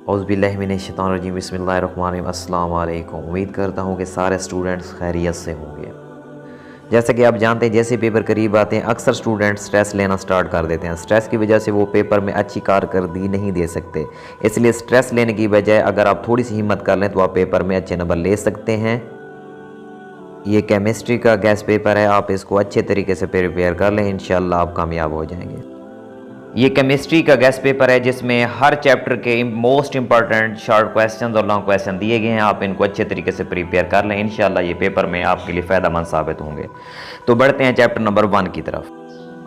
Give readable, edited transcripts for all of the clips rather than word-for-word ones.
औज़ुबिल्लाहिमिनश्शैतानिर्रजीम बिस्मिल्लाहिर्रहमानिर्रहीम अस्सलाम वालेकुम। उम्मीद करता हूँ कि सारे स्टूडेंट्स खैरियत से होंगे। जैसा कि आप जानते हैं, जैसे पेपर करीब आते हैं अक्सर स्टूडेंट स्ट्रेस लेना स्टार्ट कर देते हैं। स्ट्रेस की वजह से वो पेपर में अच्छी कारकर्दगी नहीं दे सकते। इसलिए स्ट्रेस लेने की बजाय अगर आप थोड़ी सी हिम्मत कर लें तो आप पेपर में अच्छे नंबर ले सकते हैं। ये केमिस्ट्री का गैस पेपर है, आप इसको अच्छे तरीके से प्रिपेयर कर लें, इंशाल्लाह आप कामयाब हो जाएंगे। ये केमिस्ट्री का गेस्ट पेपर है जिसमें हर चैप्टर के मोस्ट इंपॉर्टेंट शॉर्ट क्वेश्चंस और लॉन्ग क्वेश्चन दिए गए हैं। आप इनको अच्छे तरीके से प्रिपेयर कर लें, इंशाल्लाह ये पेपर में आपके लिए फ़ायदेमंद साबित होंगे। तो बढ़ते हैं चैप्टर नंबर 1 की तरफ।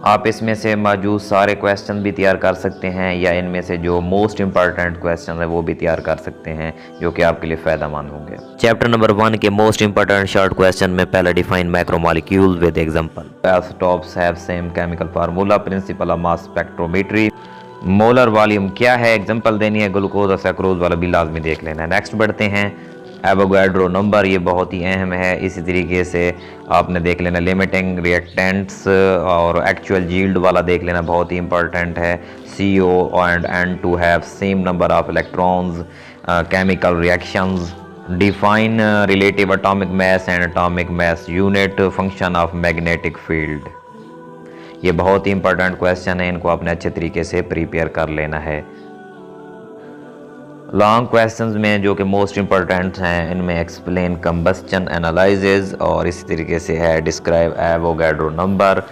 आप इसमें से मौजूद सारे क्वेश्चन भी तैयार कर सकते हैं या इनमें से जो मोस्ट इंपॉर्टेंट क्वेश्चन है वो भी तैयार कर सकते हैं, जो कि आपके लिए फ़ायदेमंद होंगे। चैप्टर नंबर 1 के मोस्ट इंपॉर्टेंट शॉर्ट क्वेश्चन में पहला define macromolecules with example. Isotopes have same chemical formula, principle of mass spectrometry. Molar volume क्या है, एग्जांपल देनी है, ग्लूकोज और सैक्रोज वाला भी लाजमी देख लेना है। नेक्स्ट बढ़ते हैं, एवोगाड्रो नंबर, ये बहुत ही अहम है। इसी तरीके से आपने देख लेना लिमिटिंग रिएक्टेंट्स और एक्चुअल यील्ड वाला देख लेना, बहुत ही इंपॉर्टेंट है। CO and N2 have same number of electrons, chemical reactions, define relative atomic mass and atomic mass unit, function of magnetic field. ये बहुत ही इंपॉर्टेंट क्वेश्चन है, इनको आपने अच्छे तरीके से प्रिपेयर कर लेना है। लॉन्ग क्वेश्चंस में जो कि मोस्ट इंपॉर्टेंट हैं, इनमें एक्सप्लेन कंबस्शन एनालिसिस, और इसी तरीके से है डिस्क्राइब एवोगाड्रो नंबर,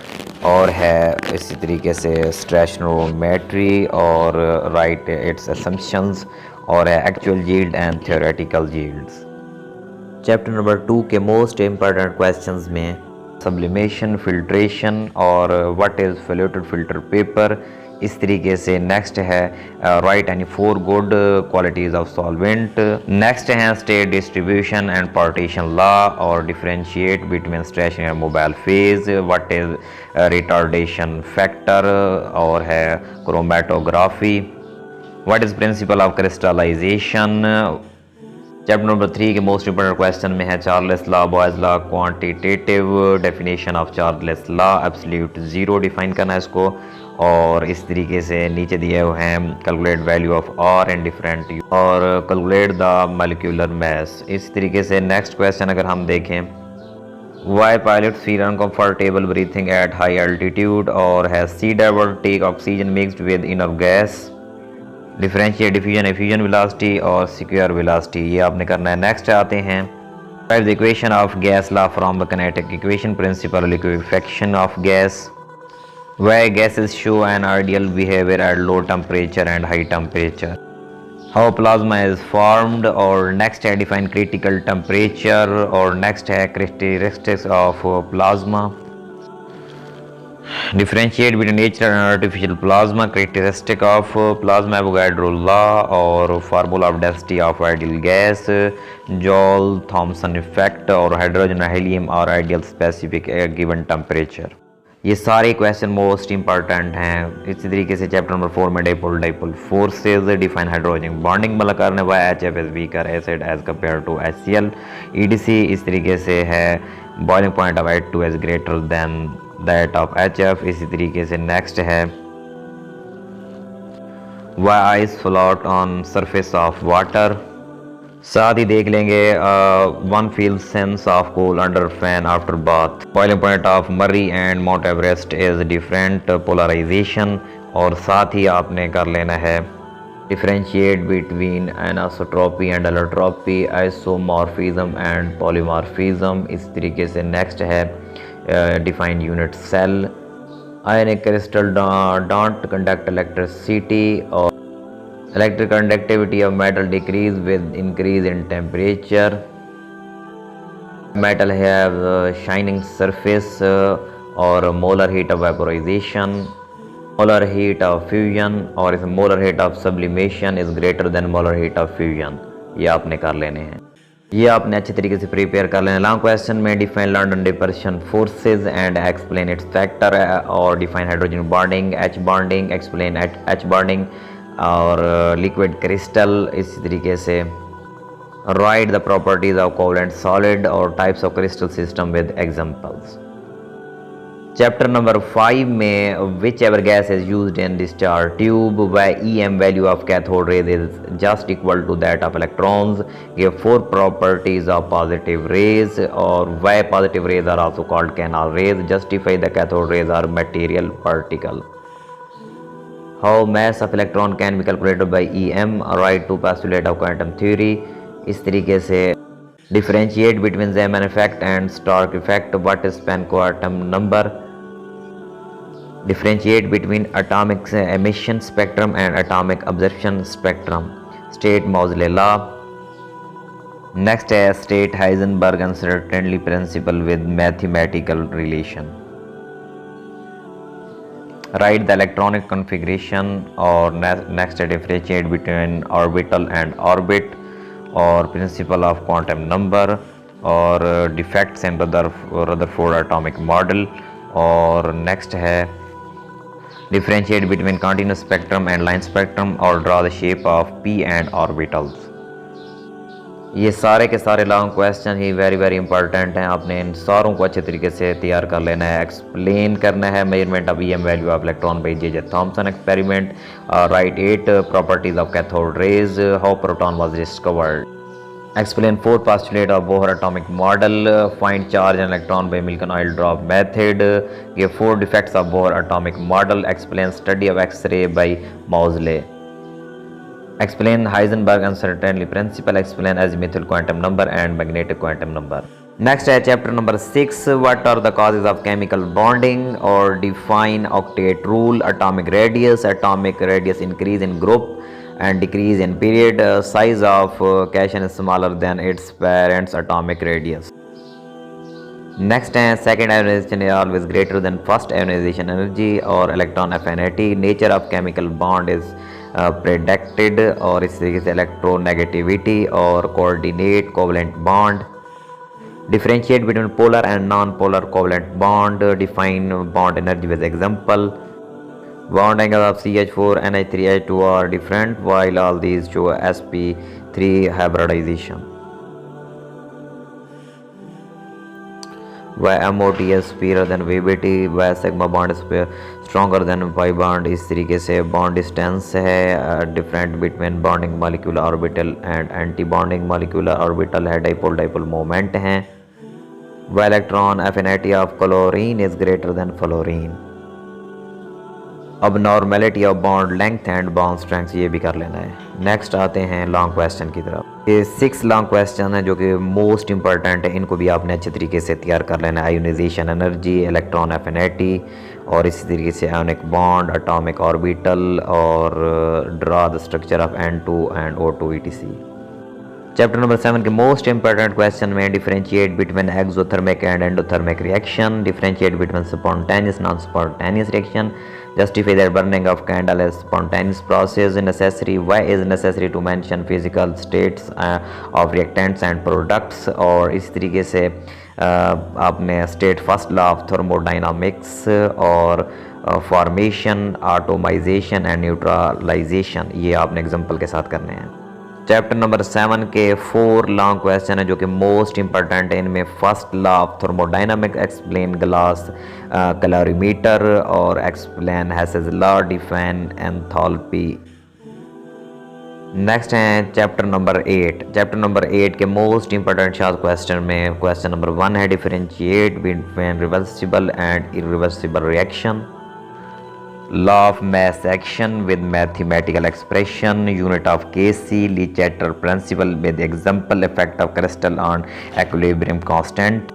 और है इसी तरीके से स्टेशनोमेट्री और राइट इट्स असम्पशंस, और है actual yield and theoretical yields. Chapter number 2 के मोस्ट इंपॉर्टेंट क्वेश्चंस में सब्लिमेशन, फिल्ट्रेशन और what is fluid filter paper. इस तरीके से नेक्स्ट है write any 4 good qualities of solvent. Next है state distribution and partition law, और differentiate between stationary and mobile phase, what is retardation factor, और है chromatography, what is principle of crystallization. Chapter number 3 के most important question में है Charles law, boys law, quantitative definition of Charles law, absolute zero define करना है इसको, और इस तरीके से नीचे दिए हुए हैं calculate value of R and different, और कैलकुलेट द मॉलिक्यूलर मास। इस तरीके से नेक्स्ट क्वेश्चन अगर हम देखें, why pilots feel uncomfortable breathing at high altitude, और है sea diver take oxygen mixed with inert gas, differentiate diffusion effusion velocity और सिक्योर वेलोसिटी, ये आपने करना है। नेक्स्ट आते हैं the equation of gas law from the kinetic equation, principle liquefaction of gas, why gases show an ideal behavior at low temperature and high temperature, how plasma is formed, और next है define critical temperature, और next है characteristics of plasma, differentiate between natural and artificial plasma, characteristic of plasma, Avogadro law, और formula of density of ideal gas, Joule Thomson effect, और hydrogen और helium are ideal specific given temperature। ये सारे question most important हैं। इसी तरीके से chapter number 4 में dipole forces, define hydrogen bonding मतलब करने वाला, HF is weaker acid as compare to HCl, EDC। इस तरीके से है boiling point of H2 is greater than that of HF। इसी तरीके से नेक्स्ट है why ice float on surface of water. साथ ही देख लेंगे one feel sense of cold under fan after bath, boiling point of Murree and Mount Everest is different polarisation, और साथ ही आपने कर लेना है differentiate between anisotropy and allotropy, isomorphism and polymorphism. इस तरीके से नेक्स्ट है define unit cell, ionic crystal don't conduct electricity, और electric conductivity of metal decrease with increase in temperature, metal have shining surface, or molar heat of vaporization, molar heat of fusion, or if molar heat of sublimation is greater than molar heat of fusion। ये आपने कर लेने हैं, ये आपने अच्छे तरीके से प्रिपेयर कर लेना। लॉन्ग क्वेश्चन में define London dispersion forces and explain its factor, और define hydrogen bonding, H bonding, explain H bonding, और लिक्विड क्रिस्टल। इसी तरीके से write the properties of covalent solid और types of crystal system with examples. Chapter number 5 में whichever gas is used in discharge tube where EM value of cathode rays is just equal to that of electrons. Give 4 properties of positive rays or why positive rays are also called canal rays. Justify the cathode rays are material particle. How mass of electron can be calculated by EM. Right to postulate of quantum theory. इस तरीके से differentiate between Zeeman effect and Stark effect. What is span quantum number? Differentiate between atomic emission spectrum and atomic absorption spectrum. State Mosley law. Next is state Heisenberg uncertainty principle with mathematical relation. Write the electronic configuration or next differentiate between orbital and orbit or principle of quantum number or defects in Rutherford atomic model और next है differentiate between continuous spectrum and line spectrum और draw the shape of p and orbitals. ये सारे के सारे long question ही very important हैं। आपने इन सारों को अच्छे तरीके से तैयार कर लेना है, एक्सप्लेन करना है। Measurement of EM value of electron by J.J. Thomson experiment. Right 8 properties of cathode rays, how proton was discovered, explain 4 postulate of Bohr atomic model, find charge and electron by Milken oil drop method, give 4 defects of Bohr atomic model, explain study of X-ray by Mosley, explain Heisenberg uncertainty principle, explain azimuthal quantum number and magnetic quantum number. Next है chapter number 6, what are the causes of chemical bonding or define octet rule, atomic radius increase in group and decrease in period, size of cation is smaller than its parent's atomic radius. Next है second ionization is always greater than first ionization energy or electron affinity, nature of chemical bond is predicted और इस तरीके से electronegativity और coordinate covalent bond, differentiate between polar and non-polar covalent bond, define bond energy with example. Bond angles of CH4 NH3H2 are different while all these show sp3 hybridization. Why MOT is superior than VBT, why sigma bond is stronger than pi bond. इस तरीके से bond distance है different between bonding molecular orbital and anti-bonding molecular orbital है, dipole moment है. Why electron affinity of chlorine is greater than fluorine. अब normality of bond length and bond strength ये भी कर लेना है। नेक्स्ट आते हैं लॉन्ग क्वेश्चन की तरफ। ये 6 लॉन्ग क्वेश्चन है जो कि मोस्ट इंपॉर्टेंट है, इनको भी आपने अच्छे तरीके से तैयार कर लेना है। आयोनाइजेशन एनर्जी, इलेक्ट्रॉन एफिनिटी और इसी तरीके से आयोनिक बॉन्ड, एटॉमिक ऑर्बिटल और draw the structure of N2 and O2 etc. Chapter number 7 के मोस्ट इंपॉर्टेंट क्वेश्चन में differentiate between exothermic and endothermic reaction, differentiate between spontaneous non spontaneous reaction, justify that burning of candle is spontaneous process, necessary, why is necessary to mention physical states of reactants and products और इस तरीके से आपने state first law of thermodynamics और formation, आटोमाइजेशन and neutralisation ये आपने example के साथ करने हैं। चैप्टर नंबर 7 के 4 लॉन्ग क्वेश्चन है जो कि मोस्ट इंपॉर्टेंट है। इनमें first law of thermodynamics, explain glass calorimeter और explain Hess's law, define enthalpy. Next है चैप्टर नंबर 8। चैप्टर नंबर 8 के मोस्ट इंपॉर्टेंट शार्ट क्वेश्चन में क्वेश्चन नंबर 1 है differentiate between reversible and irreversible reaction, law of mass action with mathematical expression, unit of Kc, Le-Chatelier principle with example, effect of crystal on equilibrium constant,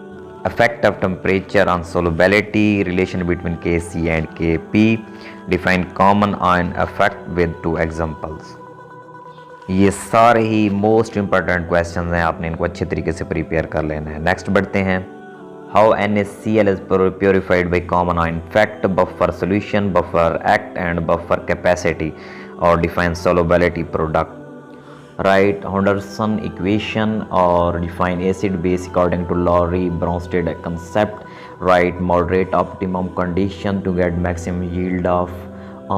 effect of temperature on solubility, relation between Kc and Kp, define common ion effect with 2 examples। ये सारे ही most important question हैं, आपने इनको अच्छे तरीके से prepare कर लेना है। नेक्स्ट बढ़ते हैं। How NaCl is purified by common ion effect, buffer solution, buffer act and buffer capacity or define solubility product. Write Henderson equation or define acid base according to Lowry-Bronsted concept. Write moderate optimum condition to get maximum yield of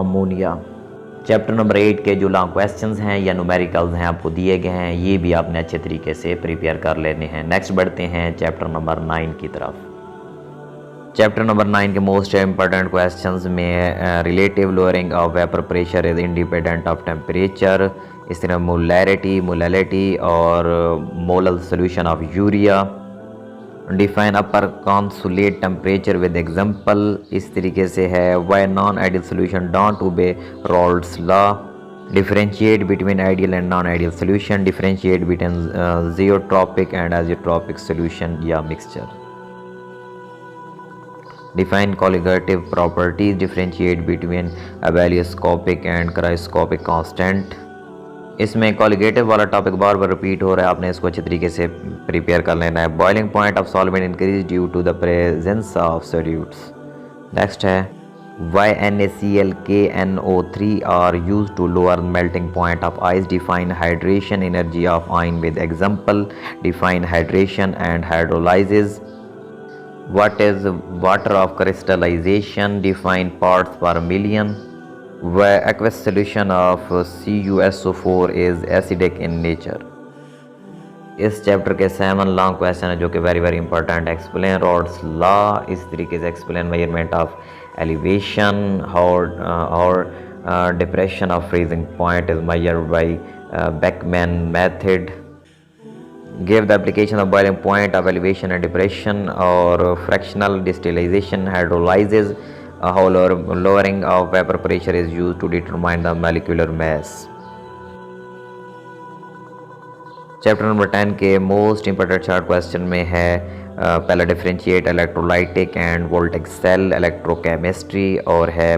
ammonia. Chapter number 8 के जो long questions हैं या numericals हैं आपको दिए गए हैं, ये भी आपने अच्छे तरीके से प्रिपेयर कर लेने हैं। नेक्स्ट बढ़ते हैं चैप्टर नंबर 9 की तरफ। चैप्टर नंबर 9 के मोस्ट इम्पॉर्टेंट क्वेश्चंस में relative lowering of vapour pressure is independent of temperature, इस तरह मोलैलिटी और molal solution of urea, define upper consolute temperature with example, इस तरीके से है why non ideal solution don't obey Raoult's law, differentiate between ideal and non ideal solution, differentiate between zeotropic and azeotropic solution या mixture, define colligative properties, differentiate between abelioscopic and cryoscopic constant। इसमें colligative वाला topic बार बार repeat हो रहा है, आपने इसको अच्छे तरीके से प्रिपेयर कर लेना है। Boiling point of solvent increase due to the presence of solutes. Next है why NaCl KNO3 are use to lower melting point of ice, define hydration energy of ion with example, define hydration and hydrolysis, what is water of crystallization, define parts per million, where aqueous solution of CuSO4 is acidic in nature। इस chapter के 7 long question है जो कि very important. Explain rods law, इस तरीके से explain measurement of elevation, how depression of freezing point is measured by Beckmann method, give the application of boiling point of elevation and depression or fractional distillation, hydrolysis, how lowering of vapor pressure is used to determine the molecular mass। Chapter number 10 के most important short question में है पहला differentiate electrolytic and voltage cell electrochemistry, और है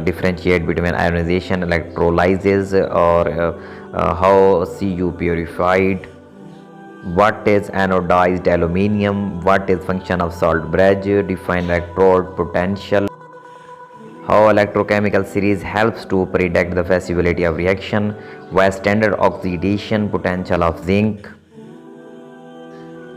differentiate between ionisation electrolysis और how Cu purified, what is anodized aluminium, what is function of salt bridge, define electrode potential, how electrochemical series helps to predict the feasibility of reaction, why standard oxidation potential of zinc,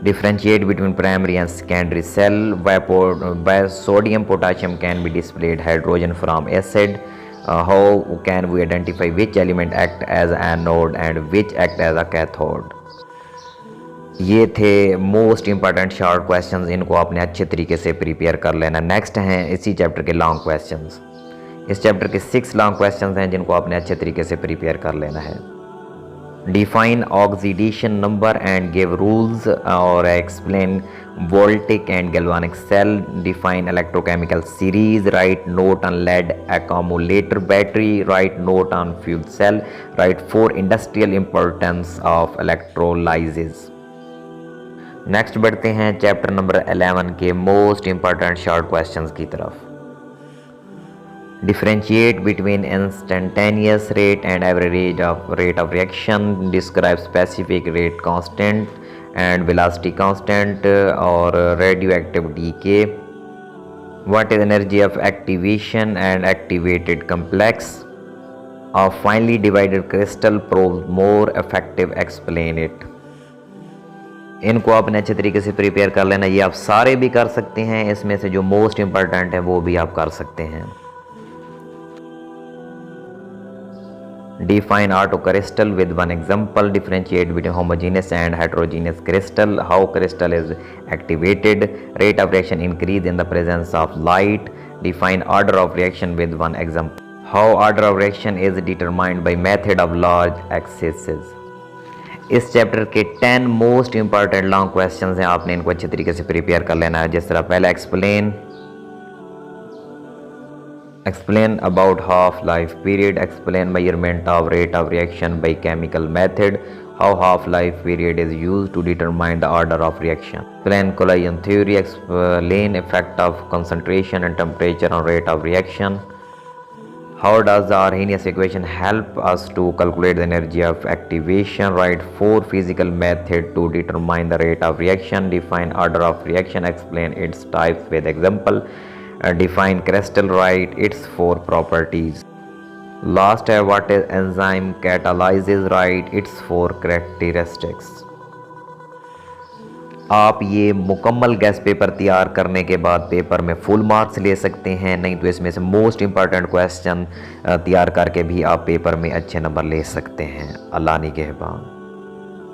differentiate between primary and secondary cell, why sodium potassium can be displayed hydrogen from acid, how can we identify which element act as anode and which act as a cathode। ये थे most important short questions, इनको आपने अच्छे तरीके से prepare कर लेना। Next हैं इसी चैप्टर के लॉन्ग क्वेश्चंस। इस चैप्टर के 6 लॉन्ग क्वेश्चंस हैं जिनको आपने अच्छे तरीके से प्रिपेयर कर लेना है। Define oxidation number and give rules, और explain voltaic and galvanic cell, define electrochemical series, write note on lead accumulator battery, write note on fuel cell, write 4 industrial importance of electrolysis. Next बढ़ते हैं chapter number 11 के most important short questions की तरफ। Differentiate between instantaneous rate and average of rate of reaction, describe specific rate constant and velocity constant और radioactive decay, what is energy of activation and activated complex of finely divided crystal prove more effective, explain it. इनको आपने अच्छे तरीके से prepare कर लेना। ये आप सारे भी कर सकते हैं, इसमें से जो मोस्ट इंपॉर्टेंट है वो भी आप कर सकते हैं। Define auto crystal with one example, differentiate between homogeneous and heterogeneous crystal, how crystal is activated, rate of reaction increase in the presence of light, define order of reaction with one example, how order of reaction is determined by method of large axes. इस chapter के 10 most important long questions हैं, आपने इनको अच्छे तरीके से prepare कर लेना है। जिस तरह पहला explain about half life period, explain measurement of rate of reaction by chemical method, how half life period is used to determine the order of reaction, explain collision theory, explain effect of concentration and temperature on rate of reaction, how does the Arrhenius equation help us to calculate the energy of activation, write 4 physical methods to determine the rate of reaction, define order of reaction, explain its types with example, define crystal, write its 4 properties, last है what is enzyme catalysis, write its 4 characteristics। आप ये मुकम्मल gas paper तैयार करने के बाद paper में full marks ले सकते हैं, नहीं तो इसमें से मोस्ट इंपॉर्टेंट क्वेश्चन तैयार करके भी आप पेपर में अच्छे नंबर ले सकते हैं। अल्लाह निगहबान।